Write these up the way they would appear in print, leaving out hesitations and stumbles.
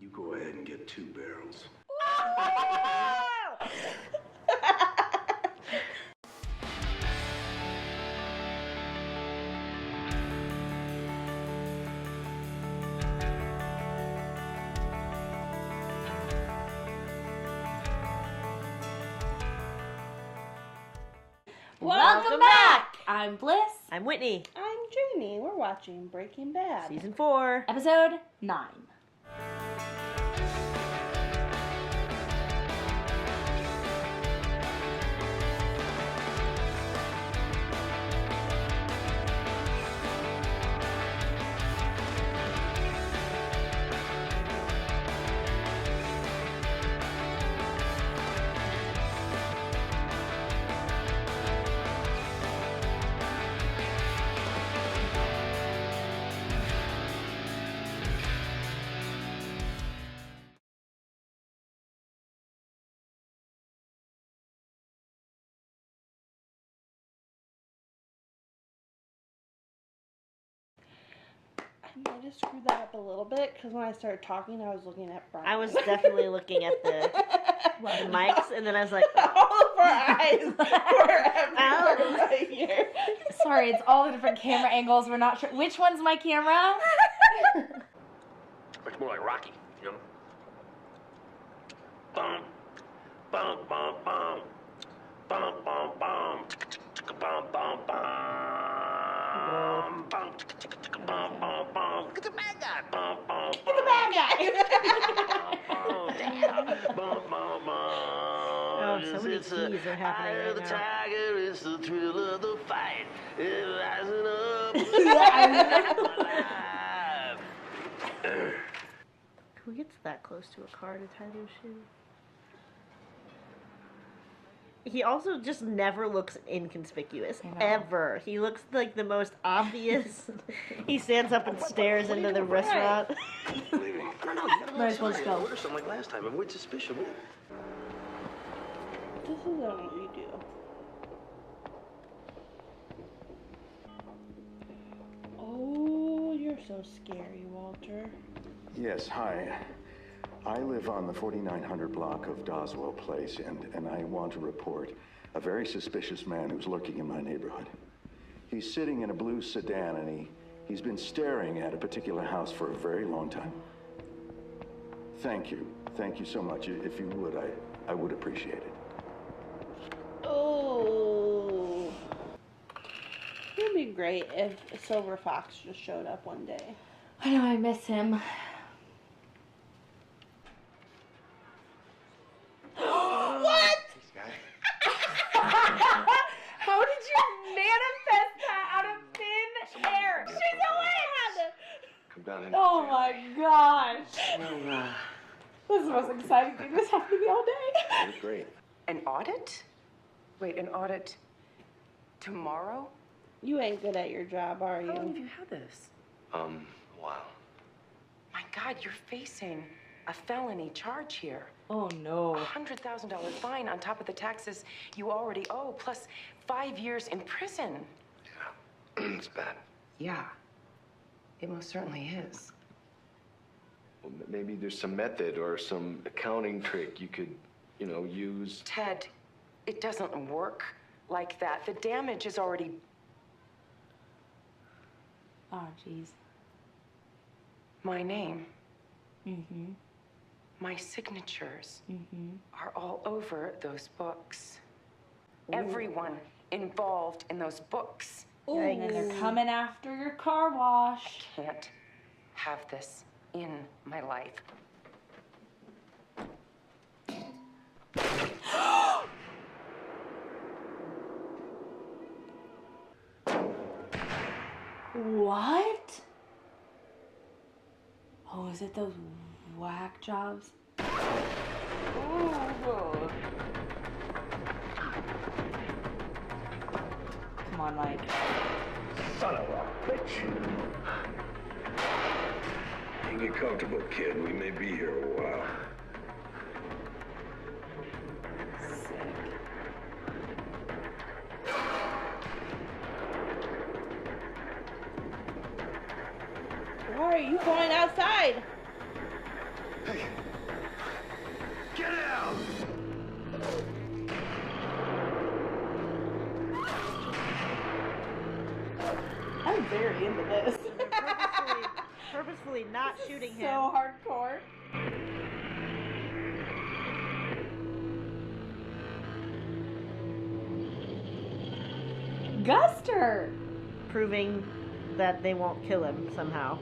You go ahead and get 2 barrels. Welcome back! I'm Bliss. I'm Whitney. I'm Jamie. We're watching Breaking Bad. Season 4. Episode 9. I might have screwed that up a little bit because when I started talking, I was looking at Brian. I was definitely looking at the mics, and then I was like, all of our eyes were right here. Sorry, it's all the different camera angles. We're not sure. Which one's my camera? It's more like Rocky, you know? Bum, bum, bum, bum. Bum, bum, bum. Bum, bum, bum. Bum, bum, bum, bum. Look at the bad guy. Bum, bum, Look at the bad guy. bum, bum, bum, bum. oh, so many keys are happening Eye of the right now. tiger is the thrill of the fight. It's rising up. Who gets that close to a car to tie their shoes? He also just never looks inconspicuous, ever. He looks like the most obvious. He stands up and stares into the restaurant. Leaving. Might as well just go. Order something like last time. Avoid suspicion. This is what we do. Oh, you're so scary, Walter. Yes, hi. I live on the 4900 block of Doswell Place, and I want to report a very suspicious man who's lurking in my neighborhood. He's sitting in a blue sedan, and he's been staring at a particular house for a very long time. Thank you. Thank you so much. If you would, I would appreciate it. Oh. It would be great if Silver Fox just showed up one day. I know, I miss him. What? How did you manifest that out of thin air? She's a witch! Come down in. Oh my gosh. This is the most exciting thing that's happened to me all day. That's great. An audit? Wait, an audit tomorrow? You ain't good at your job, are How long have you? you had this? Wow. My God, you're facing a felony charge here. Oh no. $100,000 fine on top of the taxes you already owe, plus 5 years in prison. Yeah. It's bad. Yeah, it most certainly is. Well, maybe there's some method or some accounting trick you could, use. Ted, it doesn't work like that. The damage is already... Oh, jeez. My name, Mm-hmm. my signatures Mm-hmm. are all over those books. Everyone involved in those books. And then they're coming after your car wash. Can't have this in my life. What? Oh, is it those whack jobs? Ooh. Come on, Mike. Son of a bitch. You get comfortable, kid. We may be here a while. Why are you going outside? Get out! I'm very into this. Purposefully not shooting him. So hardcore. Guster! Proving that they won't kill him somehow.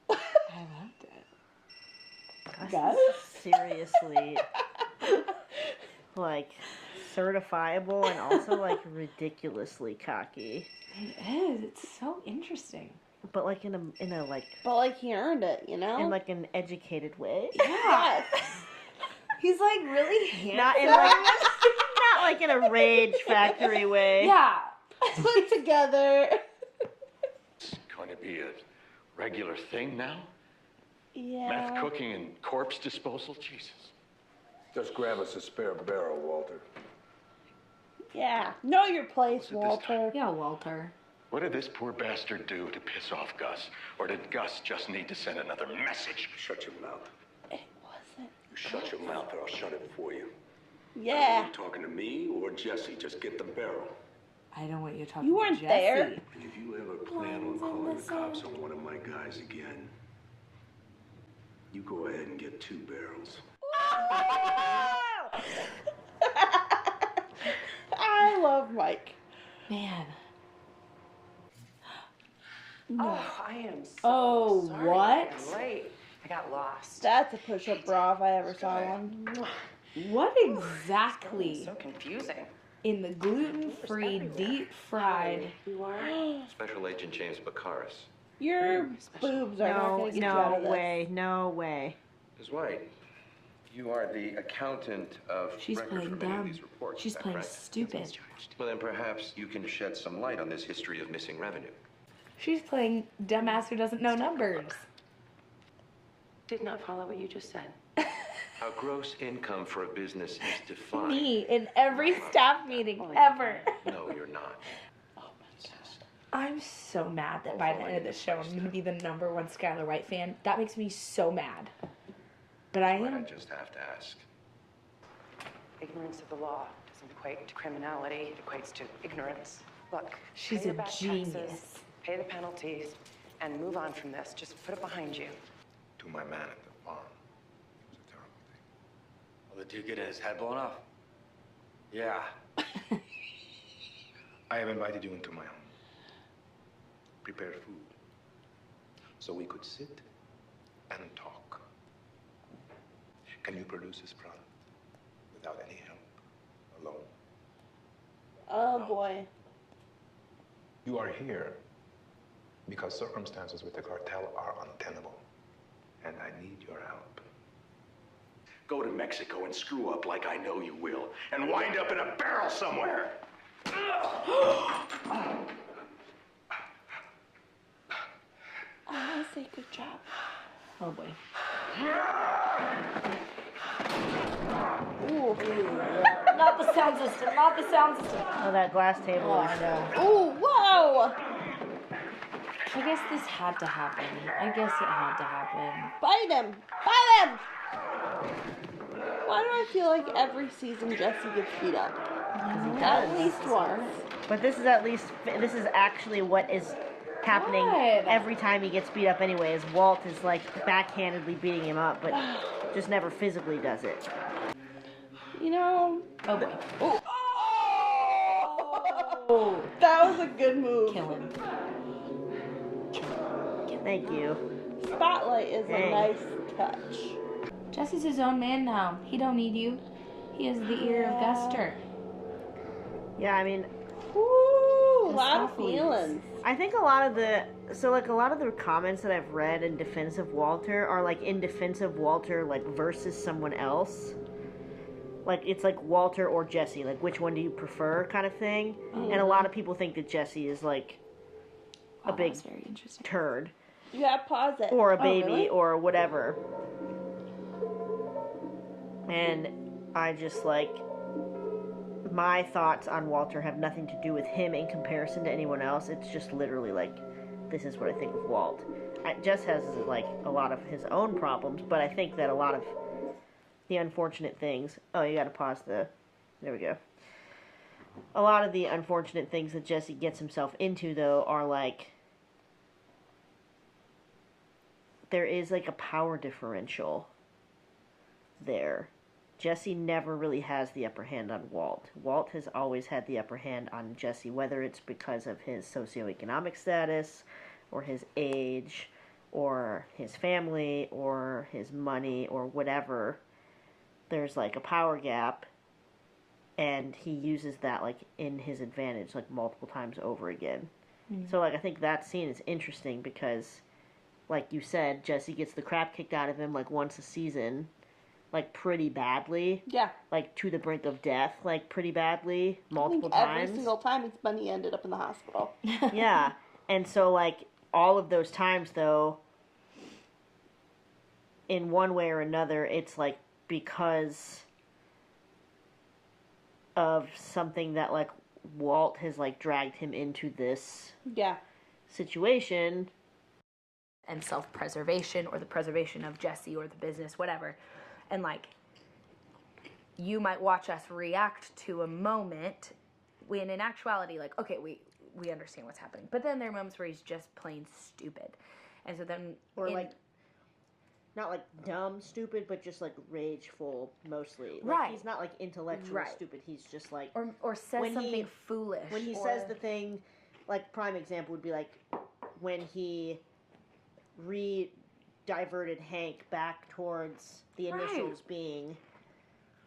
I loved it. Gus is seriously like certifiable and also like ridiculously cocky. It is. It's so interesting. But like in a like But like he earned it, you know? in like an educated way. Yeah. He's like really handsome. Not in like not like in a rage factory way. Yeah. Put together. It's going to be a regular thing now? Yeah. Meth cooking and corpse disposal? Jesus. Just grab us a spare barrel, Walter. Yeah. Know your place, Was it this Walter. Yeah, Walter. What did this poor bastard do to piss off Gus? Or did Gus just need to send another message? Shut your mouth. It wasn't. You shut your mouth or I'll shut it for you. Yeah. Are you talking to me or Jesse? Just get the barrel. I don't want you to talk to You weren't Jesse. there. And if you ever plan on calling the cops on one of my guys again, you go ahead and get 2 barrels. I love Mike. Man. Oh, I am so Oh, sorry. what? I'm late. I got lost. That's a push-up bra if I ever saw one. What It's exactly so confusing. in the gluten-free, deep-fried... You are? Special Agent James Baccaris. Your boobs are not No, going to get you out no of this. way, no way. Ms. White, you are the accountant of She's record playing for many of dumb. these reports. She's is that playing correct? stupid. Well, then perhaps you can shed some light on this history of missing revenue. She's playing dumbass who doesn't know numbers. Did not follow what you just said. Our gross income for a business is defined. Me in every staff meeting ever. No, you're not. I'm so mad that by the end of the show I'm going to be the #1 Skylar White fan. That makes me so mad. But I Well, I am. just have to ask. Ignorance of the law doesn't equate to criminality. It equates to ignorance. Look, She's pay your a back genius. taxes, pay the penalties, and move on from this. Just put it behind you. To my man at the farm. It was a terrible thing. Well, the dude getting his head blown off? Yeah. I have invited you into my home. Prepared food. So we could sit and talk. Can you produce this product without any help? Alone? Oh boy. You are here because circumstances with the cartel are untenable. And I need your help. Go to Mexico and screw up like I know you will, and wind up in a barrel somewhere. I say good job. Oh boy. Ooh. Not the sound system. Not the sound system. Oh, that glass table. Oh, I know. Ooh, whoa! I guess this had to happen. I guess it had to happen. Bite him! Bite him! Why do I feel like every season Jesse gets beat up? At least once. But this is actually what is happening Good. every time he gets beat up anyway, is Walt is like backhandedly beating him up, but just never physically does it. You know, Oh boy. oh, Oh. that was a good move. Kill him. Thank you. Spotlight is a Dang. nice touch. Jesse's his own man now. He don't need you. He has the ear of Guster. Yeah, I mean, Ooh, a lot of Softly. feelings. I think a lot of the comments that I've read in defense of Walter are like in defense of Walter like versus someone else. Like it's like Walter or Jesse, like which one do you prefer kind of thing. And a lot of people think that Jesse is like Wow, a big that was very interesting. turd You gotta pause it. or a Oh, baby really? or whatever. And I just like my thoughts on Walter have nothing to do with him in comparison to anyone else. It's just literally like this is what I think of Walt. Jess has like a lot of his own problems, but I think that a lot of the unfortunate things. Oh, you gotta pause the. There we go. A lot of the unfortunate things that Jesse gets himself into, though, are like. There is like a power differential there. Jesse never really has the upper hand on Walt. Walt has always had the upper hand on Jesse, whether it's because of his socioeconomic status, or his age, or his family, or his money, or whatever. There's like a power gap, and he uses that like in his advantage like multiple times over again. So like I think that scene is interesting because, like you said, Jesse gets the crap kicked out of him like once a season. Like pretty badly. Yeah. Like to the brink of death, like pretty badly, multiple I think times. every single time it's been he ended up in the hospital. Yeah. And so like all of those times though, in one way or another, it's like because of something that like Walt has like dragged him into this situation. And self-preservation or the preservation of Jesse or the business, whatever. And like, you might watch us react to a moment when in actuality, like, okay, we understand what's happening. But then there are moments where he's just plain stupid. And so then... Or like, not like dumb stupid, but just like rageful mostly. Like, right. He's not like intellectually stupid. He's just like... Or says something foolish. When he says the thing, like prime example would be like when he diverted Hank back towards the initials being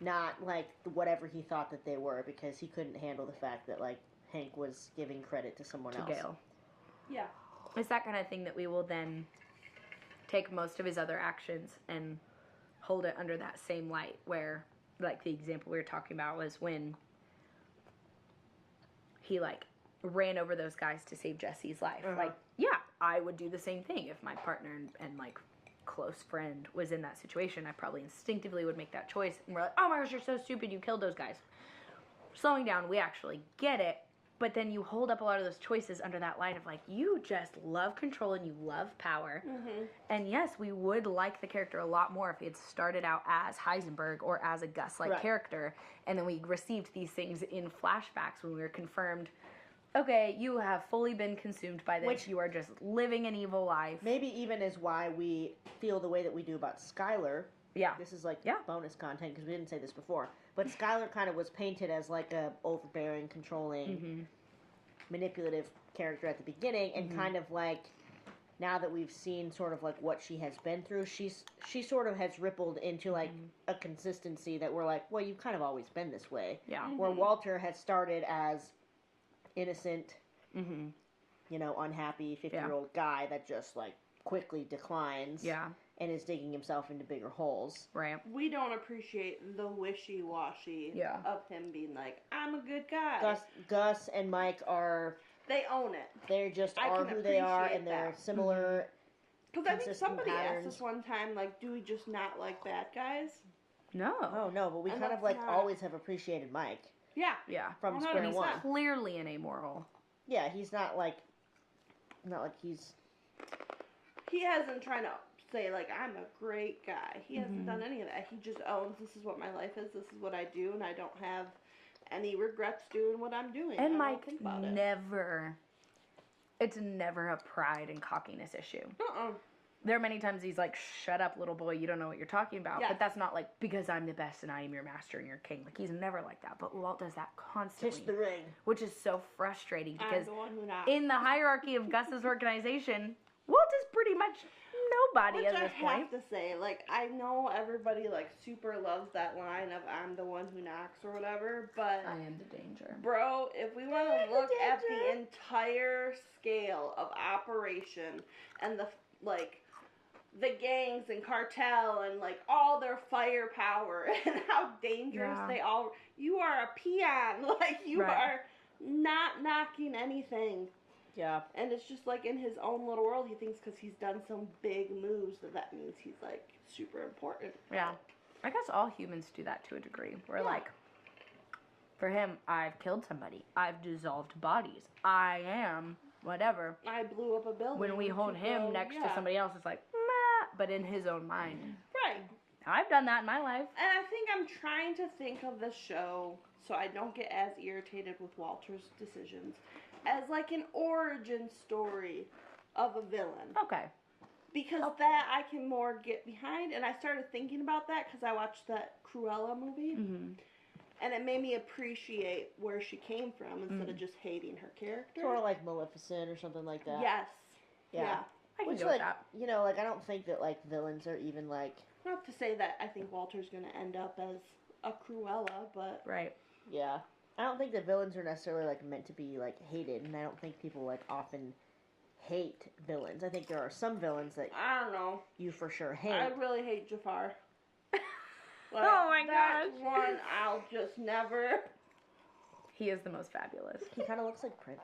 not like whatever he thought that they were, because he couldn't handle the fact that like Hank was giving credit to someone else. Gail. Yeah. It's that kind of thing that we will then take most of his other actions and hold it under that same light, where like the example we were talking about was when he like ran over those guys to save Jesse's life. Like, yeah, I would do the same thing if my partner and like close friend was in that situation. I probably instinctively would make that choice, and we're like, oh my gosh, you're so stupid, you killed those guys. Slowing down, we actually get it, but then you hold up a lot of those choices under that light of like, you just love control and you love power. And yes, we would like the character a lot more if he had started out as Heisenberg or as a Gus-like character, and then we received these things in flashbacks when we were confirmed, okay, you have fully been consumed by this. Which, you are just living an evil life. Maybe even is why we feel the way that we do about Skylar. Yeah. This is like bonus content because we didn't say this before. But Skylar kind of was painted as like a overbearing, controlling, manipulative character at the beginning, and kind of like now that we've seen sort of like what she has been through, she sort of has rippled into like a consistency that we're like, well, you've kind of always been this way. Yeah. Where Walter has started as innocent, you know, unhappy 50-year-old guy that just like quickly declines and is digging himself into bigger holes. Right. We don't appreciate the wishy-washy of him being like, I'm a good guy. Gus and Mike are... They own it. They just are who they are, and they're similar. Because I think somebody asked us one time, like, do we just not like bad guys? No. Oh, no, but we kind of like always have appreciated Mike. Yeah. Yeah. From square one. He's clearly an amoral. Yeah, he's not like he's... He hasn't tried to say, like, I'm a great guy. He hasn't done any of that. He just owns, this is what my life is, this is what I do, and I don't have any regrets doing what I'm doing. And Mike never... It's never a pride and cockiness issue. There are many times he's like, shut up, little boy, you don't know what you're talking about. But that's not like, because I'm the best and I am your master and your king. Like, he's never like that. But Walt does that constantly. Kiss the ring. Which is so frustrating because I'm the one who not. in the hierarchy of Gus's organization, Walt is pretty much nobody at this point. I have to say, like, I know everybody, like, super loves that line of I'm the one who knocks or whatever, but... I am the danger. Bro, if we want to look at the entire scale of operation and the, like... the gangs and cartel and like all their firepower and how dangerous they all... You are a peon. Like, you are not knocking anything. Yeah. And it's just like in his own little world, he thinks because he's done some big moves that means he's like super important. Yeah. I guess all humans do that to a degree. Where like, for him, I've killed somebody. I've dissolved bodies. I am whatever. I blew up a building. When we hold him next to somebody else, it's like, meh, but in his own mind. Right. I've done that in my life. And I think I'm trying to think of the show so I don't get as irritated with Walter's decisions as like an origin story of a villain. Okay. Because that I can more get behind. And I started thinking about that because I watched that Cruella movie. Mm-hmm. And it made me appreciate where she came from instead of just hating her character. Sort of like Maleficent or something like that. Yes. Yeah. I can Which, go like, with that. you know, like, I don't think that, like, villains are even, like... Not to say that I think Walter's going to end up as a Cruella, but... Right. Yeah. I don't think that villains are necessarily, like, meant to be, like, hated. And I don't think people, like, often hate villains. I think there are some villains that... I don't know. You for sure hate. I really hate Jafar. Like, oh my that's gosh. one I'll just never... He is the most fabulous. He kind of looks like Prince.